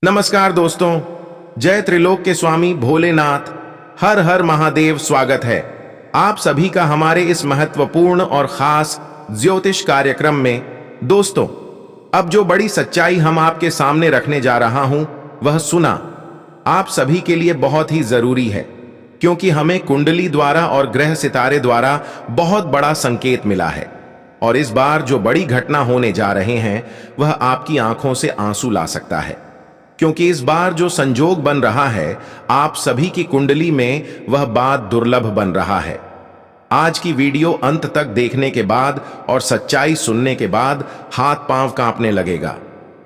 नमस्कार दोस्तों, जय त्रिलोक के स्वामी भोलेनाथ, हर हर महादेव। स्वागत है आप सभी का हमारे इस महत्वपूर्ण और खास ज्योतिष कार्यक्रम में। दोस्तों, अब जो बड़ी सच्चाई हम आपके सामने रखने जा रहा हूं, वह सुना आप सभी के लिए बहुत ही जरूरी है, क्योंकि हमें कुंडली द्वारा और ग्रह सितारे द्वारा बहुत बड़ा संकेत मिला है। और इस बार जो बड़ी घटना होने जा रहे हैं, वह आपकी आंखों से आंसू ला सकता है, क्योंकि इस बार जो संजोग बन रहा है आप सभी की कुंडली में, वह बात दुर्लभ बन रहा है। आज की वीडियो अंत तक देखने के बाद और सच्चाई सुनने के बाद हाथ पांव कांपने लगेगा,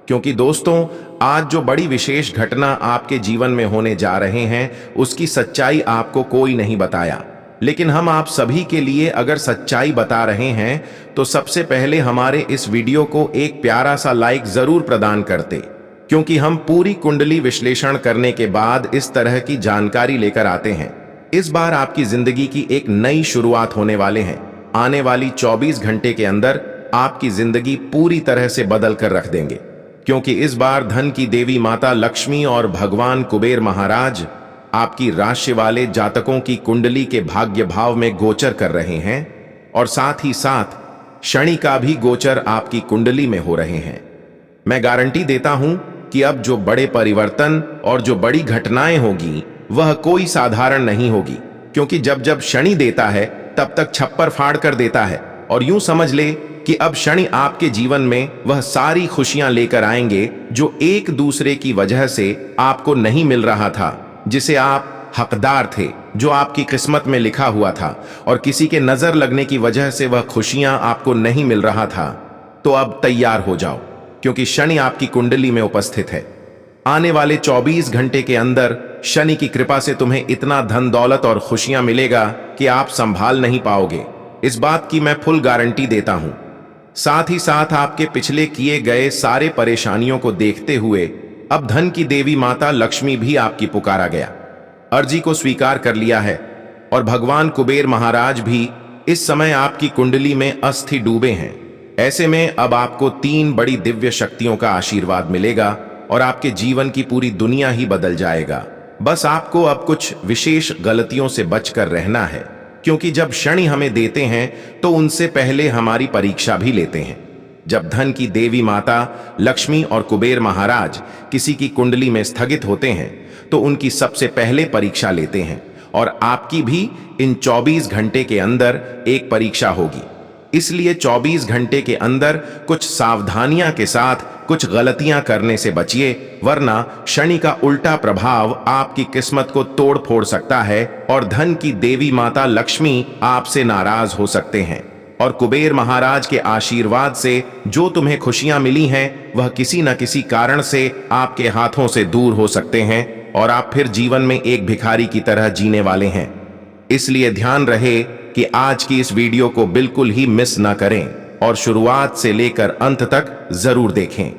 क्योंकि दोस्तों, आज जो बड़ी विशेष घटना आपके जीवन में होने जा रहे हैं, उसकी सच्चाई आपको कोई नहीं बताया। लेकिन हम आप सभी के लिए अगर सच्चाई बता रहे हैं, तो सबसे पहले हमारे इस वीडियो को एक प्यारा सा लाइक जरूर प्रदान करते, क्योंकि हम पूरी कुंडली विश्लेषण करने के बाद इस तरह की जानकारी लेकर आते हैं। इस बार आपकी जिंदगी की एक नई शुरुआत होने वाले हैं। आने वाली 24 घंटे के अंदर आपकी जिंदगी पूरी तरह से बदल कर रख देंगे, क्योंकि इस बार धन की देवी माता लक्ष्मी और भगवान कुबेर महाराज आपकी राशि वाले जातकों की कुंडली के भाग्य भाव में गोचर कर रहे हैं, और साथ ही साथ शनि का भी गोचर आपकी कुंडली में हो रहे हैं। मैं गारंटी देता हूं कि अब जो बड़े परिवर्तन और जो बड़ी घटनाएं होगी, वह कोई साधारण नहीं होगी, क्योंकि जब जब शनि देता है तब तक छप्पर फाड़ कर देता है। और यूं समझ ले कि अब शनि आपके जीवन में वह सारी खुशियां लेकर आएंगे जो एक दूसरे की वजह से आपको नहीं मिल रहा था, जिसे आप हकदार थे, जो आपकी किस्मत में लिखा हुआ था, और किसी के नजर लगने की वजह से वह खुशियां आपको नहीं मिल रहा था। तो अब तैयार हो जाओ, क्योंकि शनि आपकी कुंडली में उपस्थित है। आने वाले 24 घंटे के अंदर शनि की कृपा से तुम्हें इतना धन दौलत और खुशियां मिलेगा कि आप संभाल नहीं पाओगे। इस बात की मैं फुल गारंटी देता हूं। साथ ही साथ आपके पिछले किए गए सारे परेशानियों को देखते हुए अब धन की देवी माता लक्ष्मी भी आपकी पुकारा गया, अर्जी को स्वीकार कर लिया है। और भगवान कुबेर महाराज भी इस समय आपकी कुंडली में अस्थि डूबे हैं। ऐसे में अब आपको 3 बड़ी दिव्य शक्तियों का आशीर्वाद मिलेगा और आपके जीवन की पूरी दुनिया ही बदल जाएगा। बस आपको अब कुछ विशेष गलतियों से बचकर रहना है, क्योंकि जब शनि हमें देते हैं तो उनसे पहले हमारी परीक्षा भी लेते हैं। जब धन की देवी माता लक्ष्मी और कुबेर महाराज किसी की कुंडली में स्थगित होते हैं, तो उनकी सबसे पहले परीक्षा लेते हैं, और आपकी भी इन 24 घंटे के अंदर एक परीक्षा होगी। इसलिए 24 घंटे के अंदर कुछ सावधानियां के साथ कुछ गलतियां करने से बचिए, वरना शनि का उल्टा प्रभाव आपकी किस्मत को तोड़ फोड़ सकता है, और धन की देवी माता लक्ष्मी आपसे नाराज हो सकते हैं। और कुबेर महाराज के आशीर्वाद से जो तुम्हें खुशियां मिली हैं, वह किसी न किसी कारण से आपके हाथों से दूर हो सकते हैं, और आप फिर जीवन में एक भिखारी की तरह जीने वाले हैं। इसलिए ध्यान रहे कि आज की इस वीडियो को बिल्कुल ही मिस ना करें, और शुरुआत से लेकर अंत तक जरूर देखें।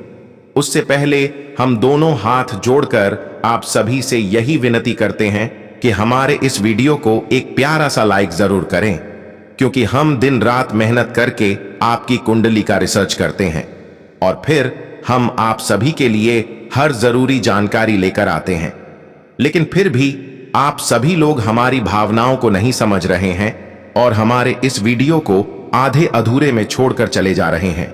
उससे पहले हम दोनों हाथ जोड़कर आप सभी से यही विनती करते हैं कि हमारे इस वीडियो को एक प्यारा सा लाइक जरूर करें, क्योंकि हम दिन रात मेहनत करके आपकी कुंडली का रिसर्च करते हैं, और फिर हम आप सभी के लिए हर जरूरी जानकारी लेकर आते हैं। लेकिन फिर भी आप सभी लोग हमारी भावनाओं को नहीं समझ रहे हैं और हमारे इस वीडियो को आधे अधूरे में छोड़कर चले जा रहे हैं।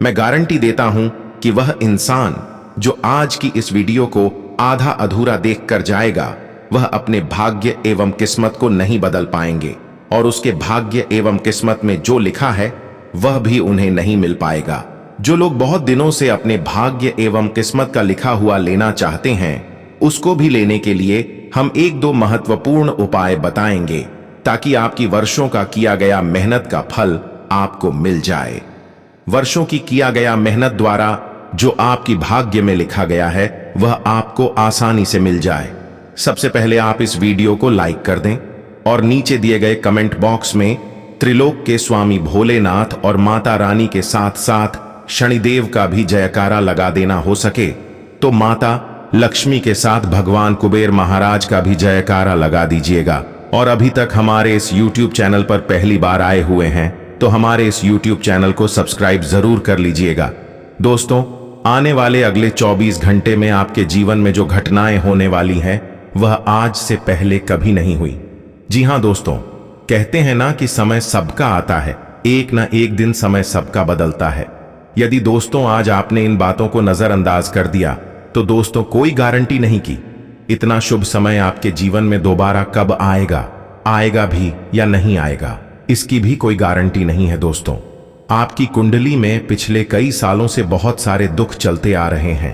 मैं गारंटी देता हूं कि वह इंसान जो आज की इस वीडियो को आधा अधूरा देखकर जाएगा, वह अपने भाग्य एवं किस्मत को नहीं बदल पाएंगे, और उसके भाग्य एवं किस्मत में जो लिखा है वह भी उन्हें नहीं मिल पाएगा। जो लोग बहुत दिनों से अपने भाग्य एवं किस्मत का लिखा हुआ लेना चाहते हैं, उसको भी लेने के लिए हम 1-2 महत्वपूर्ण उपाय बताएंगे, ताकि आपकी वर्षों का किया गया मेहनत का फल आपको मिल जाए। वर्षों की किया गया मेहनत द्वारा जो आपकी भाग्य में लिखा गया है, वह आपको आसानी से मिल जाए। सबसे पहले आप इस वीडियो को लाइक कर दें, और नीचे दिए गए कमेंट बॉक्स में त्रिलोक के स्वामी भोलेनाथ और माता रानी के साथ साथ शनिदेव का भी जयकारा लगा देना। हो सके तो माता लक्ष्मी के साथ भगवान कुबेर महाराज का भी जयकारा लगा दीजिएगा। और अभी तक हमारे इस YouTube चैनल पर पहली बार आए हुए हैं, तो हमारे इस YouTube चैनल को सब्सक्राइब जरूर कर लीजिएगा। दोस्तों, आने वाले अगले 24 घंटे में आपके जीवन में जो घटनाएं होने वाली हैं वह आज से पहले कभी नहीं हुई। जी हां दोस्तों, कहते हैं ना कि समय सबका आता है, एक ना एक दिन समय सबका बदलता है। यदि दोस्तों आज आपने इन बातों को नजरअंदाज कर दिया तो दोस्तों कोई गारंटी नहीं की इतना शुभ समय आपके जीवन में दोबारा कब आएगा, आएगा भी या नहीं आएगा, इसकी भी कोई गारंटी नहीं है। दोस्तों, आपकी कुंडली में पिछले कई सालों से बहुत सारे दुख चलते आ रहे हैं।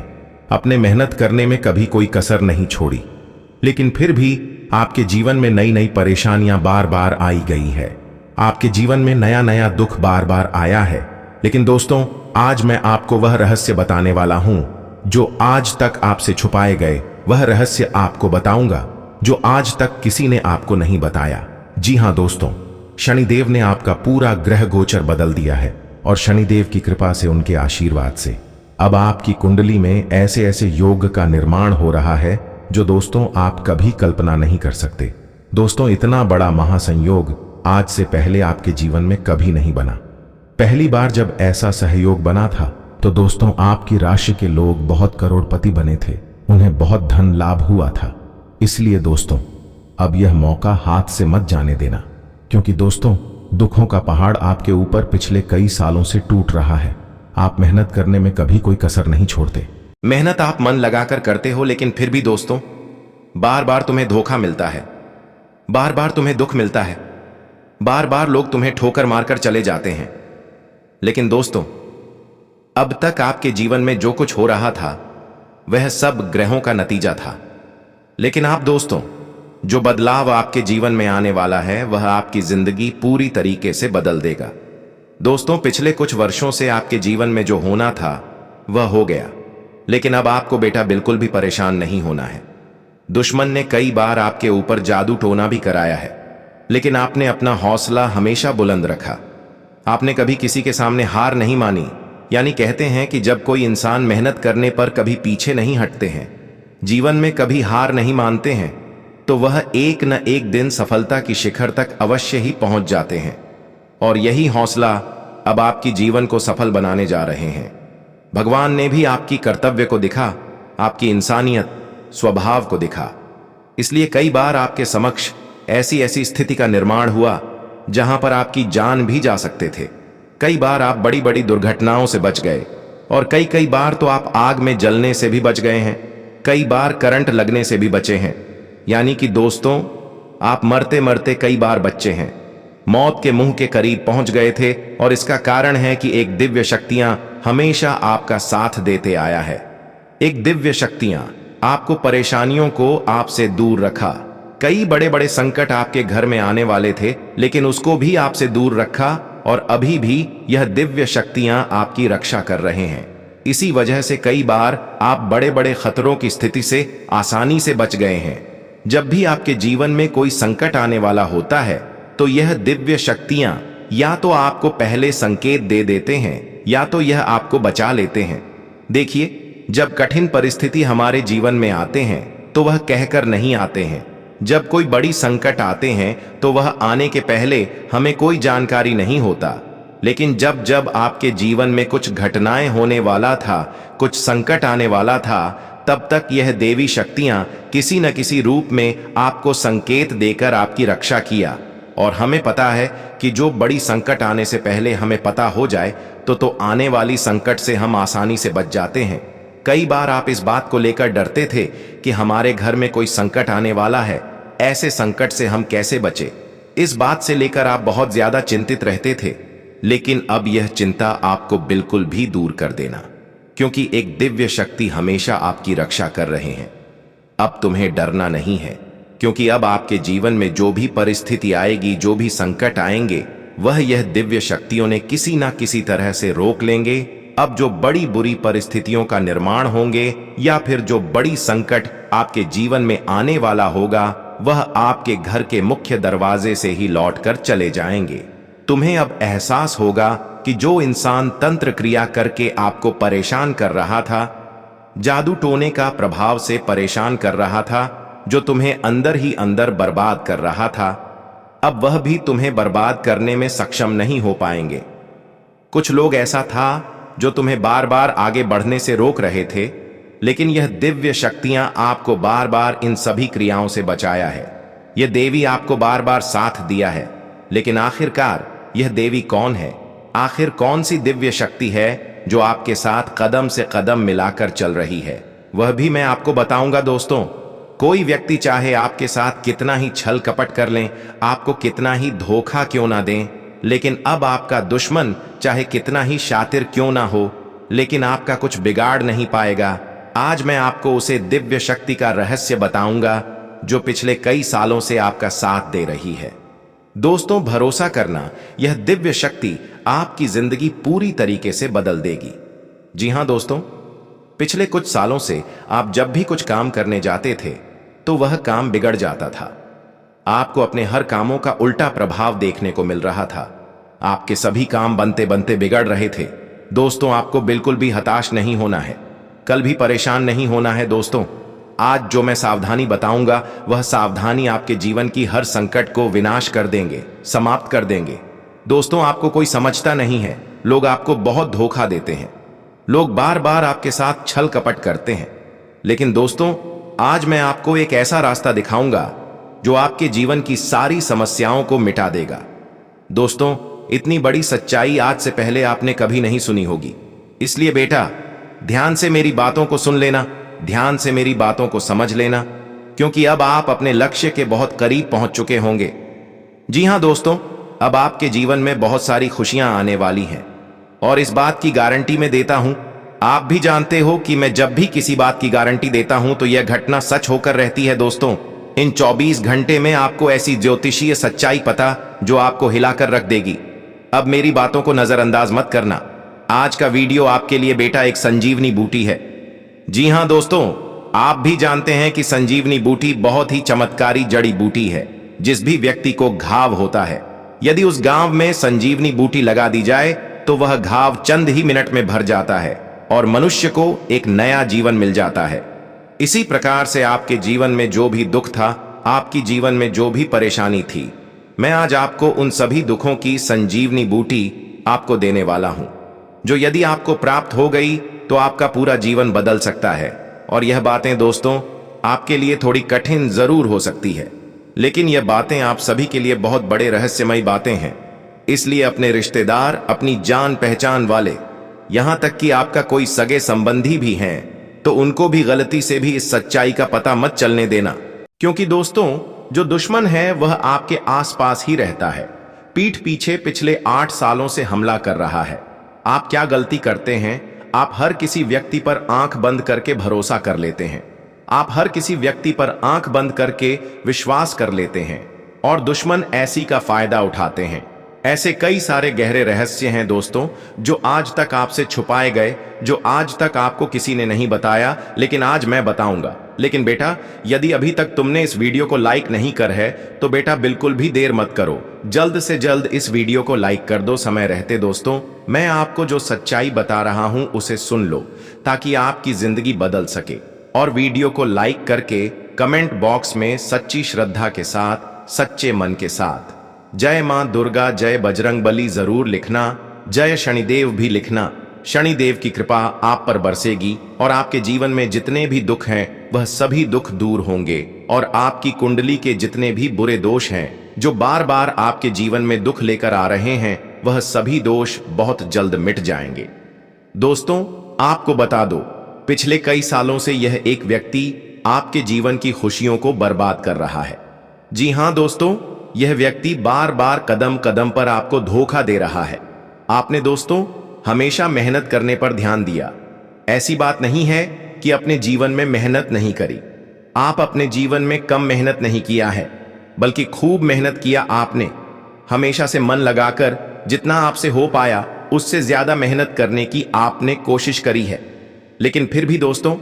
अपने मेहनत करने में कभी कोई कसर नहीं छोड़ी, लेकिन फिर भी आपके जीवन में नई नई परेशानियां बार बार आई गई है। आपके जीवन में नया नया दुख बार बार आया है। लेकिन दोस्तों, आज मैं आपको वह रहस्य बताने वाला हूं जो आज तक आपसे छुपाए गए। वह रहस्य आपको बताऊंगा जो आज तक किसी ने आपको नहीं बताया। जी हां दोस्तों, शनिदेव ने आपका पूरा ग्रह गोचर बदल दिया है और शनिदेव की कृपा से, उनके आशीर्वाद से अब आपकी कुंडली में ऐसे ऐसे योग का निर्माण हो रहा है जो दोस्तों आप कभी कल्पना नहीं कर सकते। दोस्तों, इतना बड़ा महासंयोग आज से पहले आपके जीवन में कभी नहीं बना। पहली बार जब ऐसा सहयोग बना था तो दोस्तों आपकी राशि के लोग बहुत करोड़पति बने थे, उन्हें बहुत धन लाभ हुआ था। इसलिए दोस्तों, अब यह मौका हाथ से मत जाने देना, क्योंकि दोस्तों दुखों का पहाड़ आपके ऊपर पिछले कई सालों से टूट रहा है। आप मेहनत करने में कभी कोई कसर नहीं छोड़ते। मेहनत आप मन लगाकर करते हो, लेकिन फिर भी दोस्तों बार बार तुम्हें धोखा मिलता है, बार बार तुम्हें दुख मिलता है, बार बार लोग तुम्हें ठोकर मारकर चले जाते हैं। लेकिन दोस्तों, अब तक आपके जीवन में जो कुछ हो रहा था वह सब ग्रहों का नतीजा था। लेकिन आप दोस्तों, जो बदलाव आपके जीवन में आने वाला है वह आपकी जिंदगी पूरी तरीके से बदल देगा। दोस्तों, पिछले कुछ वर्षों से आपके जीवन में जो होना था वह हो गया, लेकिन अब आपको बेटा बिल्कुल भी परेशान नहीं होना है। दुश्मन ने कई बार आपके ऊपर जादू टोना भी कराया है, लेकिन आपने अपना हौसला हमेशा बुलंद रखा। आपने कभी किसी के सामने हार नहीं मानी। यानी कहते हैं कि जब कोई इंसान मेहनत करने पर कभी पीछे नहीं हटते हैं, जीवन में कभी हार नहीं मानते हैं, तो वह एक न एक दिन सफलता की शिखर तक अवश्य ही पहुंच जाते हैं। और यही हौसला अब आपकी जीवन को सफल बनाने जा रहे हैं। भगवान ने भी आपकी कर्तव्य को दिखा, आपकी इंसानियत स्वभाव को दिखा। इसलिए कई बार आपके समक्ष ऐसी ऐसी स्थिति का निर्माण हुआ जहां पर आपकी जान भी जा सकते थे। कई बार आप बड़ी बड़ी दुर्घटनाओं से बच गए, और कई बार तो आप आग में जलने से भी बच गए हैं, कई बार करंट लगने से भी बचे हैं। यानी कि दोस्तों, आप मरते मरते कई बार बचे हैं, मौत के मुंह के करीब पहुंच गए थे। और इसका कारण है कि एक दिव्य शक्तियां हमेशा आपका साथ देते आया है। एक दिव्य शक्तियां आपको परेशानियों को आपसे दूर रखा। कई बड़े बड़े संकट आपके घर में आने वाले थे, लेकिन उसको भी आपसे दूर रखा, और अभी भी यह दिव्य शक्तियां आपकी रक्षा कर रहे हैं। इसी वजह से कई बार आप बड़े बड़े खतरों की स्थिति से आसानी से बच गए हैं। जब भी आपके जीवन में कोई संकट आने वाला होता है तो यह दिव्य शक्तियां या तो आपको पहले संकेत दे देते हैं या तो यह आपको बचा लेते हैं। देखिए, जब कठिन परिस्थिति हमारे जीवन में आते हैं तो वह कहकर नहीं आते हैं। जब कोई बड़ी संकट आते हैं तो वह आने के पहले हमें कोई जानकारी नहीं होता। लेकिन जब जब आपके जीवन में कुछ घटनाएं होने वाला था, कुछ संकट आने वाला था, तब तक यह देवी शक्तियां किसी न किसी रूप में आपको संकेत देकर आपकी रक्षा किया। और हमें पता है कि जो बड़ी संकट आने से पहले हमें पता हो जाए तो आने वाली संकट से हम आसानी से बच जाते हैं। कई बार आप इस बात को लेकर डरते थे कि हमारे घर में कोई संकट आने वाला है, ऐसे संकट से हम कैसे बचे। इस बात से लेकर आप बहुत ज्यादा चिंतित रहते थे। लेकिन अब यह चिंता आपको बिल्कुल भी दूर कर देना, क्योंकि एक दिव्य शक्ति हमेशा आपकी रक्षा कर रहे हैं। अब तुम्हें डरना नहीं है, क्योंकि अब आपके जीवन में जो भी परिस्थिति आएगी, जो भी संकट आएंगे, वह यह दिव्य शक्तियों ने किसी ना किसी तरह से रोक लेंगे। अब जो बड़ी बुरी परिस्थितियों का निर्माण होंगे या फिर जो बड़ी संकट आपके जीवन में आने वाला होगा, वह आपके घर के मुख्य दरवाजे से ही लौटकर चले जाएंगे। तुम्हें अब एहसास होगा कि जो इंसान तंत्र क्रिया करके आपको परेशान कर रहा था, जादू टोने का प्रभाव से परेशान कर रहा था, जो तुम्हें अंदर ही अंदर बर्बाद कर रहा था, अब वह भी तुम्हें बर्बाद करने में सक्षम नहीं हो पाएंगे। कुछ लोग ऐसा था जो तुम्हें बार बार आगे बढ़ने से रोक रहे थे, लेकिन यह दिव्य शक्तियां आपको बार बार इन सभी क्रियाओं से बचाया है। यह देवी आपको बार बार साथ दिया है, लेकिन आखिरकार यह देवी कौन है? आखिर कौन सी दिव्य शक्ति है जो आपके साथ कदम से कदम मिलाकर चल रही है? वह भी मैं आपको बताऊंगा दोस्तों। कोई व्यक्ति चाहे आपके साथ कितना ही छल कपट कर लें, आपको कितना ही धोखा क्यों ना दें, लेकिन अब आपका दुश्मन चाहे कितना ही शातिर क्यों ना हो, लेकिन आपका कुछ बिगाड़ नहीं पाएगा। आज मैं आपको उसे दिव्य शक्ति का रहस्य बताऊंगा जो पिछले कई सालों से आपका साथ दे रही है। दोस्तों, भरोसा करना, यह दिव्य शक्ति आपकी जिंदगी पूरी तरीके से बदल देगी। जी हां दोस्तों, पिछले कुछ सालों से आप जब भी कुछ काम करने जाते थे तो वह काम बिगड़ जाता था। आपको अपने हर कामों का उल्टा प्रभाव देखने को मिल रहा था। आपके सभी काम बनते बनते बिगड़ रहे थे। दोस्तों, आपको बिल्कुल भी हताश नहीं होना है, कल भी परेशान नहीं होना है। दोस्तों, आज जो मैं सावधानी बताऊंगा वह सावधानी आपके जीवन की हर संकट को विनाश कर देंगे, समाप्त कर देंगे। दोस्तों, आपको कोई समझता नहीं है, लोग आपको बहुत धोखा देते हैं, लोग बार बार आपके साथ छल कपट करते हैं, लेकिन दोस्तों आज मैं आपको एक ऐसा रास्ता दिखाऊंगा जो आपके जीवन की सारी समस्याओं को मिटा देगा। दोस्तों, इतनी बड़ी सच्चाई आज से पहले आपने कभी नहीं सुनी होगी, इसलिए बेटा ध्यान से मेरी बातों को सुन लेना, ध्यान से मेरी बातों को समझ लेना, क्योंकि अब आप अपने लक्ष्य के बहुत करीब पहुंच चुके होंगे। जी हां दोस्तों, अब आपके जीवन में बहुत सारी खुशियां आने वाली हैं और इस बात की गारंटी मैं देता हूं। आप भी जानते हो कि मैं जब भी किसी बात की गारंटी देता हूं तो यह घटना सच होकर रहती है। दोस्तों, इन 24 घंटे में आपको ऐसी ज्योतिषीय सच्चाई पता जो आपको हिलाकर रख देगी। अब मेरी बातों को नजरअंदाज मत करना। आज का वीडियो आपके लिए बेटा एक संजीवनी बूटी है। जी हां दोस्तों, आप भी जानते हैं कि संजीवनी बूटी बहुत ही चमत्कारी जड़ी बूटी है। जिस भी व्यक्ति को घाव होता है, यदि उस घाव में संजीवनी बूटी लगा दी जाए तो वह घाव चंद ही मिनट में भर जाता है और मनुष्य को एक नया जीवन मिल जाता है। इसी प्रकार से आपके जीवन में जो भी दुख था, आपकी जीवन में जो भी परेशानी थी, मैं आज आपको उन सभी दुखों की संजीवनी बूटी आपको देने वाला हूं, जो यदि आपको प्राप्त हो गई तो आपका पूरा जीवन बदल सकता है। और यह बातें दोस्तों आपके लिए थोड़ी कठिन जरूर हो सकती है, लेकिन यह बातें आप सभी के लिए बहुत बड़े रहस्यमयी बातें हैं। इसलिए अपने रिश्तेदार, अपनी जान पहचान वाले, यहां तक कि आपका कोई सगे संबंधी भी हैं, तो उनको भी गलती से भी इस सच्चाई का पता मत चलने देना, क्योंकि दोस्तों जो दुश्मन है वह आपके आसपास ही रहता है, पीठ पीछे पिछले 8 सालों से हमला कर रहा है। आप क्या गलती करते हैं? आप हर किसी व्यक्ति पर आंख बंद करके भरोसा कर लेते हैं, आप हर किसी व्यक्ति पर आंख बंद करके विश्वास कर लेते हैं और दुश्मन ऐसी का फायदा उठाते हैं। ऐसे कई सारे गहरे रहस्य हैं दोस्तों जो आज तक आपसे छुपाए गए, जो आज तक आपको किसी ने नहीं बताया, लेकिन आज मैं बताऊंगा। लेकिन बेटा, यदि अभी तक तुमने इस वीडियो को लाइक नहीं कर है तो बेटा बिल्कुल भी देर मत करो, जल्द से जल्द इस वीडियो को लाइक कर दो समय रहते। दोस्तों, मैं आपको जो सच्चाई बता रहा हूं उसे सुन लो ताकि आपकी जिंदगी बदल सके। और वीडियो को लाइक करके कमेंट बॉक्स में सच्ची श्रद्धा के साथ, सच्चे मन के साथ जय मां दुर्गा, जय बजरंग बली जरूर लिखना, जय शनिदेव भी लिखना। शनिदेव की कृपा आप पर बरसेगी और आपके जीवन में जितने भी दुख हैं वह सभी दुख दूर होंगे और आपकी कुंडली के जितने भी बुरे दोष हैं जो बार बार आपके जीवन में दुख लेकर आ रहे हैं, वह सभी दोष बहुत जल्द मिट जाएंगे। दोस्तों, आपको बता दो, पिछले कई सालों से यह एक व्यक्ति आपके जीवन की खुशियों को बर्बाद कर रहा है। जी हां दोस्तों, यह व्यक्ति बार बार कदम कदम पर आपको धोखा दे रहा है। आपने दोस्तों हमेशा मेहनत करने पर ध्यान दिया, ऐसी बात नहीं है कि अपने जीवन में मेहनत नहीं करी। आप अपने जीवन में कम मेहनत नहीं किया है, बल्कि खूब मेहनत किया। आपने हमेशा से मन लगाकर जितना आपसे हो पाया उससे ज्यादा मेहनत करने की आपने कोशिश करी है, लेकिन फिर भी दोस्तों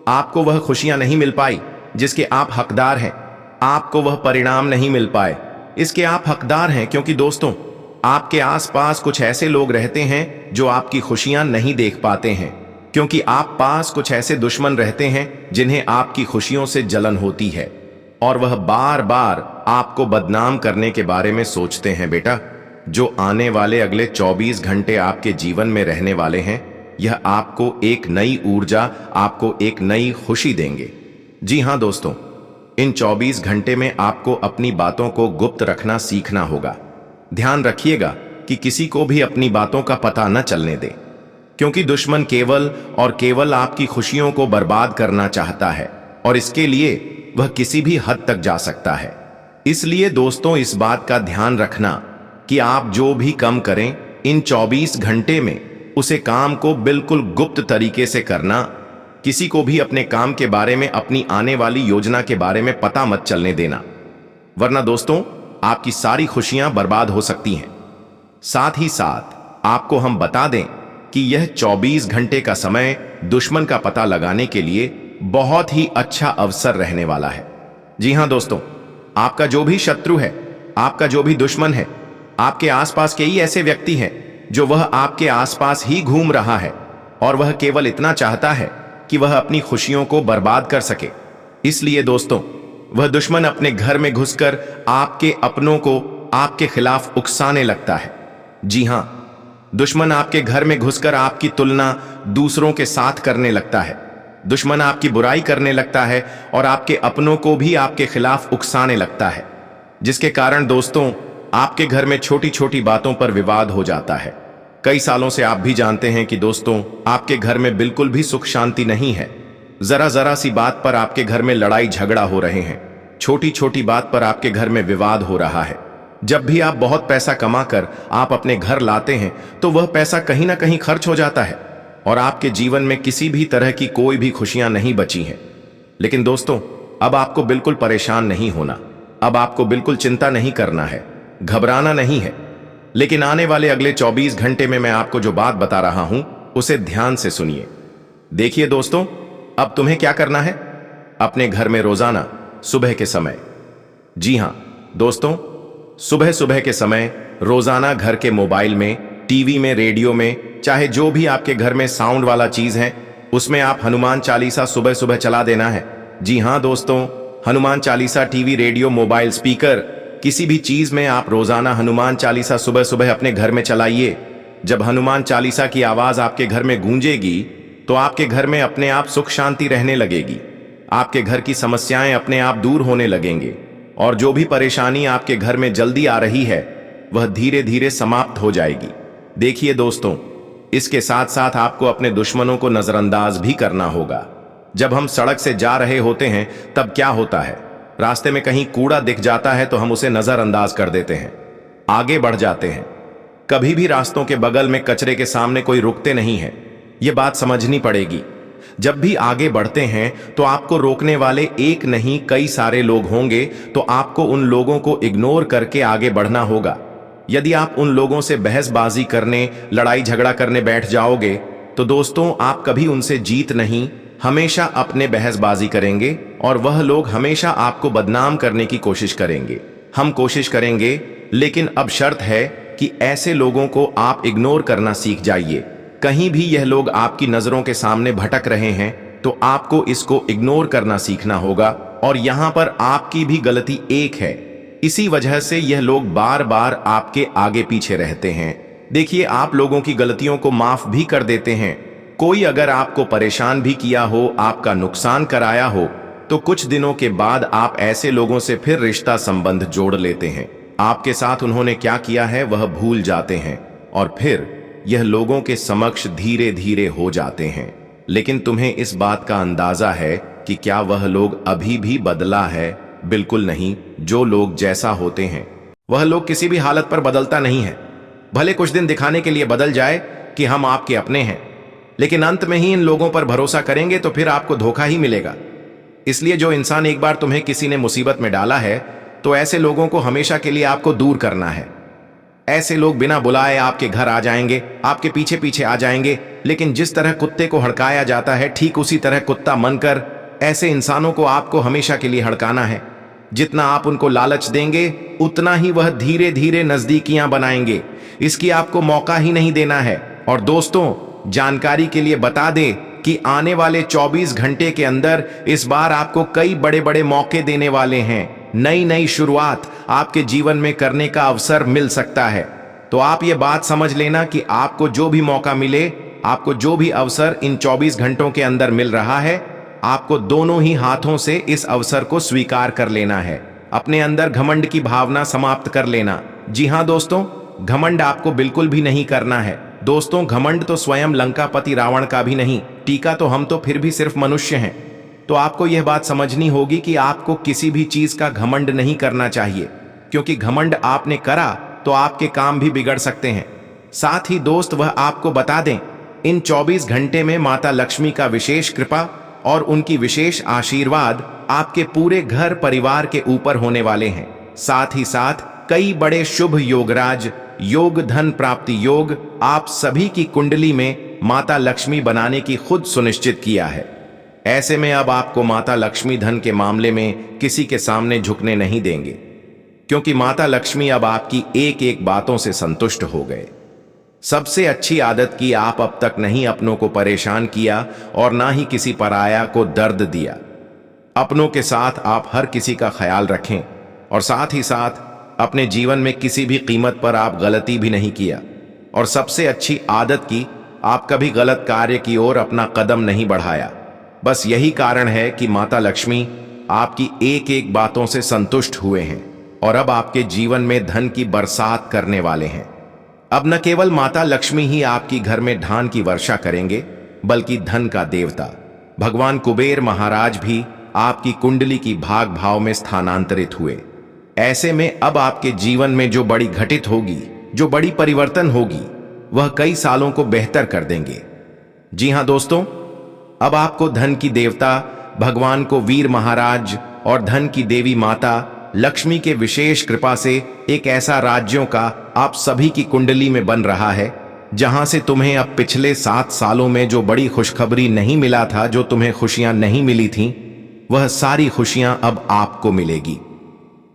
आपको वह खुशियां नहीं मिल पाई जिसके आप हकदार हैं। आपको वह परिणाम नहीं मिल पाए इसके आप हकदार हैं, क्योंकि दोस्तों आपके आसपास कुछ ऐसे लोग रहते हैं जो आपकी खुशियां नहीं देख पाते हैं, क्योंकि आप पास कुछ ऐसे दुश्मन रहते हैं जिन्हें आपकी खुशियों से जलन होती है और वह बार बार आपको बदनाम करने के बारे में सोचते हैं। बेटा, जो आने वाले अगले 24 घंटे आपके जीवन में रहने वाले हैं यह आपको एक नई ऊर्जा, आपको एक नई खुशी देंगे। जी हाँ दोस्तों, इन 24 घंटे में आपको अपनी बातों को गुप्त रखना सीखना होगा। ध्यान रखिएगा कि किसी को भी अपनी बातों का पता न चलने दे, क्योंकि दुश्मन केवल और केवल आपकी खुशियों को बर्बाद करना चाहता है और इसके लिए वह किसी भी हद तक जा सकता है। इसलिए दोस्तों, इस बात का ध्यान रखना कि आप जो भी काम करें इन 24 घंटे में उसे काम को बिल्कुल गुप्त तरीके से करना। किसी को भी अपने काम के बारे में, अपनी आने वाली योजना के बारे में पता मत चलने देना, वरना दोस्तों आपकी सारी खुशियां बर्बाद हो सकती हैं। साथ ही साथ आपको हम बता दें कि यह 24 घंटे का समय दुश्मन का पता लगाने के लिए बहुत ही अच्छा अवसर रहने वाला है। जी हां दोस्तों, आपका जो भी शत्रु है, आपका जो भी दुश्मन है, आपके आसपास के ही ऐसे व्यक्ति हैं जो वह आपके आसपास ही घूम रहा है और वह केवल इतना चाहता है कि वह अपनी खुशियों को बर्बाद कर सके। इसलिए दोस्तों, वह दुश्मन अपने घर में घुसकर आपके अपनों को आपके खिलाफ उकसाने लगता है। जी हां, दुश्मन आपके घर में घुसकर आपकी तुलना दूसरों के साथ करने लगता है। दुश्मन आपकी बुराई करने लगता है और आपके अपनों को भी आपके खिलाफ उकसाने लगता है, जिसके कारण दोस्तों आपके घर में छोटी छोटी बातों पर विवाद हो जाता है। कई सालों से आप भी जानते हैं कि दोस्तों आपके घर में बिल्कुल भी सुख शांति नहीं है। जरा जरा सी बात पर आपके घर में लड़ाई झगड़ा हो रहे हैं, छोटी छोटी बात पर आपके घर में विवाद हो रहा है। जब भी आप बहुत पैसा कमाकर आप अपने घर लाते हैं तो वह पैसा कहीं ना कहीं खर्च हो जाता है और आपके जीवन में किसी भी तरह की कोई भी खुशियां नहीं बची हैं। लेकिन दोस्तों, अब आपको बिल्कुल परेशान नहीं होना, अब आपको बिल्कुल चिंता नहीं करना है, घबराना नहीं है। लेकिन आने वाले अगले 24 घंटे में मैं आपको जो बात बता रहा हूं उसे ध्यान से सुनिए। देखिए दोस्तों, अब तुम्हें क्या करना है, अपने घर में रोजाना सुबह के समय, जी हां दोस्तों, सुबह सुबह के समय रोजाना घर के मोबाइल में, टीवी में, रेडियो में, चाहे जो भी आपके घर में साउंड वाला चीज है, उसमें आप हनुमान चालीसा सुबह सुबह चला देना है। जी हां दोस्तों, Hanuman Chalisa, TV, radio, mobile, speaker, किसी भी चीज में आप रोजाना हनुमान चालीसा सुबह सुबह अपने घर में चलाइए। जब हनुमान चालीसा की आवाज आपके घर में गूंजेगी तो आपके घर में अपने आप सुख शांति रहने लगेगी, आपके घर की समस्याएं अपने आप दूर होने लगेंगे और जो भी परेशानी आपके घर में जल्दी आ रही है वह धीरे धीरे समाप्त हो जाएगी। देखिए दोस्तों, इसके साथ साथ आपको अपने दुश्मनों को नजरअंदाज भी करना होगा। जब हम सड़क से जा रहे होते हैं तब क्या होता है, रास्ते में कहीं कूड़ा दिख जाता है तो हम उसे नजरअंदाज कर देते हैं, आगे बढ़ जाते हैं। कभी भी रास्तों के बगल में कचरे के सामने कोई रुकते नहीं है, यह बात समझनी पड़ेगी। जब भी आगे बढ़ते हैं तो आपको रोकने वाले एक नहीं कई सारे लोग होंगे, तो आपको उन लोगों को इग्नोर करके आगे बढ़ना होगा। यदि आप उन लोगों से बहसबाजी करने, लड़ाई झगड़ा करने बैठ जाओगे तो दोस्तों आप कभी उनसे जीत नहीं, हमेशा अपने बहसबाजी करेंगे और वह लोग हमेशा आपको बदनाम करने की कोशिश करेंगे। हम कोशिश करेंगे, लेकिन अब शर्त है कि ऐसे लोगों को आप इग्नोर करना सीख जाइए। कहीं भी यह लोग आपकी नजरों के सामने भटक रहे हैं तो आपको इसको इग्नोर करना सीखना होगा और यहां पर आपकी भी गलती एक है, इसी वजह से यह लोग बार बार आपके आगे पीछे रहते हैं। देखिए, आप लोगों की गलतियों को माफ भी कर देते हैं। कोई अगर आपको परेशान भी किया हो, आपका नुकसान कराया हो, तो कुछ दिनों के बाद आप ऐसे लोगों से फिर रिश्ता संबंध जोड़ लेते हैं। आपके साथ उन्होंने क्या किया है वह भूल जाते हैं और फिर यह लोगों के समक्ष धीरे धीरे हो जाते हैं। लेकिन तुम्हें इस बात का अंदाजा है कि क्या वह लोग अभी भी बदला है? बिल्कुल नहीं। जो लोग जैसा होते हैं वह लोग किसी भी हालत पर बदलता नहीं है। भले कुछ दिन दिखाने के लिए बदल जाए कि हम आपके अपने हैं, लेकिन अंत में ही इन लोगों पर भरोसा करेंगे तो फिर आपको धोखा ही मिलेगा। इसलिए जो इंसान एक बार तुम्हें किसी ने मुसीबत में डाला है तो ऐसे लोगों को हमेशा के लिए आपको दूर करना है। ऐसे लोग बिना बुलाए आपके घर आ जाएंगे, आपके पीछे पीछे आ जाएंगे, लेकिन जिस तरह कुत्ते को हड़काया जाता है ठीक उसी तरह कुत्ता मनकर ऐसे इंसानों को आपको हमेशा के लिए हड़काना है। जितना आप उनको लालच देंगे उतना ही वह धीरे धीरे नजदीकियां बनाएंगे। इसकी आपको मौका ही नहीं देना है। और दोस्तों, जानकारी के लिए बता दें कि आने वाले 24 घंटे के अंदर इस बार आपको कई बड़े बड़े मौके देने वाले हैं। नई नई शुरुआत आपके जीवन में करने का अवसर मिल सकता है। तो आप ये बात समझ लेना कि आपको जो भी मौका मिले आपको जो भी अवसर इन 24 घंटों के अंदर मिल रहा है, आपको दोनों ही हाथों से इस अवसर को स्वीकार कर लेना है। अपने अंदर घमंड की भावना समाप्त कर लेना। जी हां दोस्तों, घमंड आपको बिल्कुल भी नहीं करना है। दोस्तों, घमंड तो स्वयं लंकापति रावण का भी नहीं, टीका तो हम तो फिर भी सिर्फ मनुष्य हैं। तो आपको यह बात समझनी होगी कि आपको किसी भी चीज का घमंड नहीं करना चाहिए, क्योंकि घमंड आपने करा तो आपके काम भी बिगड़ सकते हैं। साथ ही दोस्त, वह आपको बता दें, इन 24 घंटे में माता लक्ष्मी का विशेष कृपा और उनकी विशेष आशीर्वाद आपके पूरे घर परिवार के ऊपर होने वाले हैं। साथ ही साथ कई बड़े शुभ योगराज योग, धन प्राप्ति योग आप सभी की कुंडली में माता लक्ष्मी बनाने की खुद सुनिश्चित किया है। ऐसे में अब आपको माता लक्ष्मी धन के मामले में किसी के सामने झुकने नहीं देंगे, क्योंकि माता लक्ष्मी अब आपकी एक एक बातों से संतुष्ट हो गए। सबसे अच्छी आदत की आप अब तक नहीं अपनों को परेशान किया और ना ही किसी पराया को दर्द दिया। अपनों के साथ आप हर किसी का ख्याल रखें और साथ ही साथ अपने जीवन में किसी भी कीमत पर आप गलती भी नहीं किया। और सबसे अच्छी आदत की, आप कभी गलत कार्य की ओर अपना कदम नहीं बढ़ाया। बस यही कारण है कि माता लक्ष्मी आपकी एक एक बातों से संतुष्ट हुए हैं और अब आपके जीवन में धन की बरसात करने वाले हैं। अब न केवल माता लक्ष्मी ही आपकी घर में धान की वर्षा करेंगे, बल्कि धन का देवता भगवान कुबेर महाराज भी आपकी कुंडली की भाग भाव में स्थानांतरित हुए। ऐसे में अब आपके जीवन में जो बड़ी घटित होगी, जो बड़ी परिवर्तन होगी, वह कई सालों को बेहतर कर देंगे। जी हां दोस्तों, अब आपको धन की देवता भगवान को वीर महाराज और धन की देवी माता लक्ष्मी के विशेष कृपा से एक ऐसा राज्यों का आप सभी की कुंडली में बन रहा है, जहां से तुम्हें अब पिछले 7 सालों में जो बड़ी खुशखबरी नहीं मिला था, जो तुम्हें खुशियां नहीं मिली थीं, वह सारी खुशियां अब आपको मिलेगी।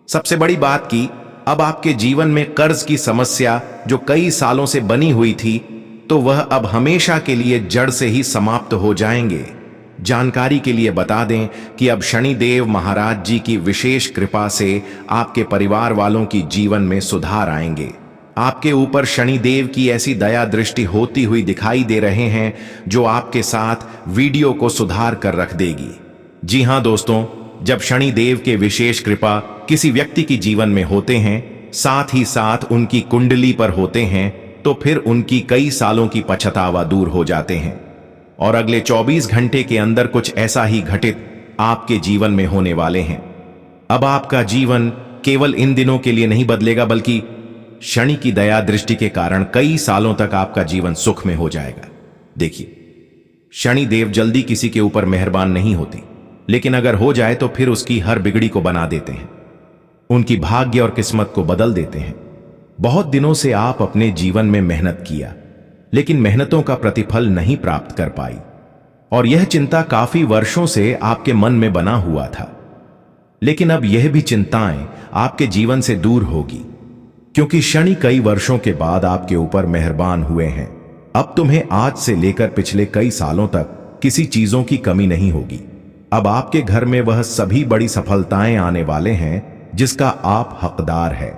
सबसे बड़ी बात की, अब आपके जीवन में कर्ज की समस्या जो कई सालों से बनी हुई थी, तो वह अब हमेशा के लिए जड़ से ही समाप्त हो जाएंगे। जानकारी के लिए बता दें कि अब शनिदेव महाराज जी की विशेष कृपा से आपके परिवार वालों की जीवन में सुधार आएंगे। आपके ऊपर शनिदेव की ऐसी दया दृष्टि होती हुई दिखाई दे रहे हैं, जो आपके साथ वीडियो को सुधार कर रख देगी। जी हां दोस्तों, जब शनिदेव के विशेष कृपा किसी व्यक्ति की जीवन में होते हैं, साथ ही साथ उनकी कुंडली पर होते हैं, तो फिर उनकी कई सालों की पछतावा दूर हो जाते हैं और अगले 24 घंटे के अंदर कुछ ऐसा ही घटित आपके जीवन में होने वाले हैं। अब आपका जीवन केवल इन दिनों के लिए नहीं बदलेगा, बल्कि शनि की दया दृष्टि के कारण कई सालों तक आपका जीवन सुख में हो जाएगा। देखिए, शनि देव जल्दी किसी के ऊपर मेहरबान नहीं होती, लेकिन अगर हो जाए तो फिर उसकी हर बिगड़ी को बना देते हैं, उनकी भाग्य और किस्मत को बदल देते हैं। बहुत दिनों से आप अपने जीवन में मेहनत किया, लेकिन मेहनतों का प्रतिफल नहीं प्राप्त कर पाई, और यह चिंता काफी वर्षों से आपके मन में बना हुआ था। लेकिन अब यह भी चिंताएं आपके जीवन से दूर होगी, क्योंकि शनि कई वर्षों के बाद आपके ऊपर मेहरबान हुए हैं। अब तुम्हें आज से लेकर पिछले कई सालों तक किसी चीजों की कमी नहीं होगी। अब आपके घर में वह सभी बड़ी सफलताएं आने वाले हैं जिसका आप हकदार है।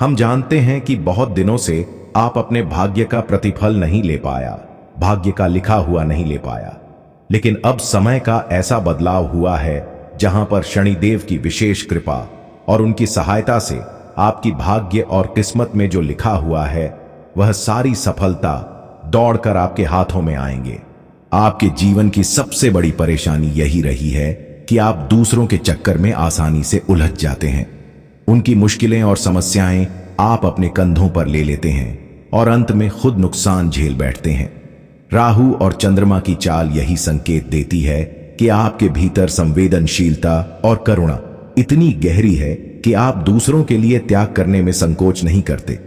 हम जानते हैं कि बहुत दिनों से आप अपने भाग्य का प्रतिफल नहीं ले पाया, भाग्य का लिखा हुआ नहीं ले पाया, लेकिन अब समय का ऐसा बदलाव हुआ है जहां पर शनिदेव की विशेष कृपा और उनकी सहायता से आपकी भाग्य और किस्मत में जो लिखा हुआ है, वह सारी सफलता दौड़कर आपके हाथों में आएंगे। आपके जीवन की सबसे बड़ी परेशानी यही रही है कि आप दूसरों के चक्कर में आसानी से उलझ जाते हैं। उनकी मुश्किलें और समस्याएं आप अपने कंधों पर ले लेते हैं और अंत में खुद नुकसान झेल बैठते हैं। राहु और चंद्रमा की चाल यही संकेत देती है कि आपके भीतर संवेदनशीलता और करुणा इतनी गहरी है कि आप दूसरों के लिए त्याग करने में संकोच नहीं करते।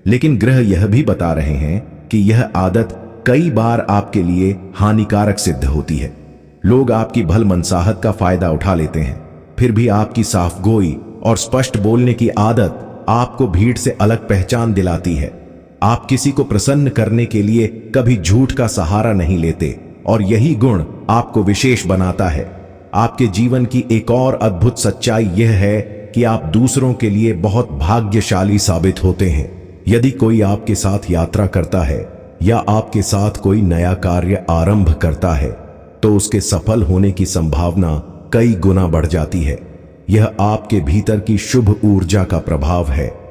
लेकिन ग्रह यह भी बता रहे हैं कि यह आदत कई बार आपके लिए हानिकारक सिद्ध होती है। लोग आपकी भलमनसाहत का फायदा उठा लेते हैं, फिर भी आपकी साफगोई और स्पष्ट बोलने की आदत आपको भीड़ से अलग पहचान दिलाती है। आप किसी को प्रसन्न करने के लिए कभी झूठ का सहारा नहीं लेते और यही गुण आपको विशेष बनाता है। आपके जीवन की एक और अद्भुत सच्चाई यह है कि आप दूसरों के लिए बहुत भाग्यशाली साबित होते हैं। यदि कोई आपके साथ यात्रा करता है या आपके साथ कोई नया कार्य आरंभ करता है तो उसके सफल होने की संभावना कई गुना बढ़ जाती है। यह आपके भीतर की शुभ ऊर्जा का प्रभाव है।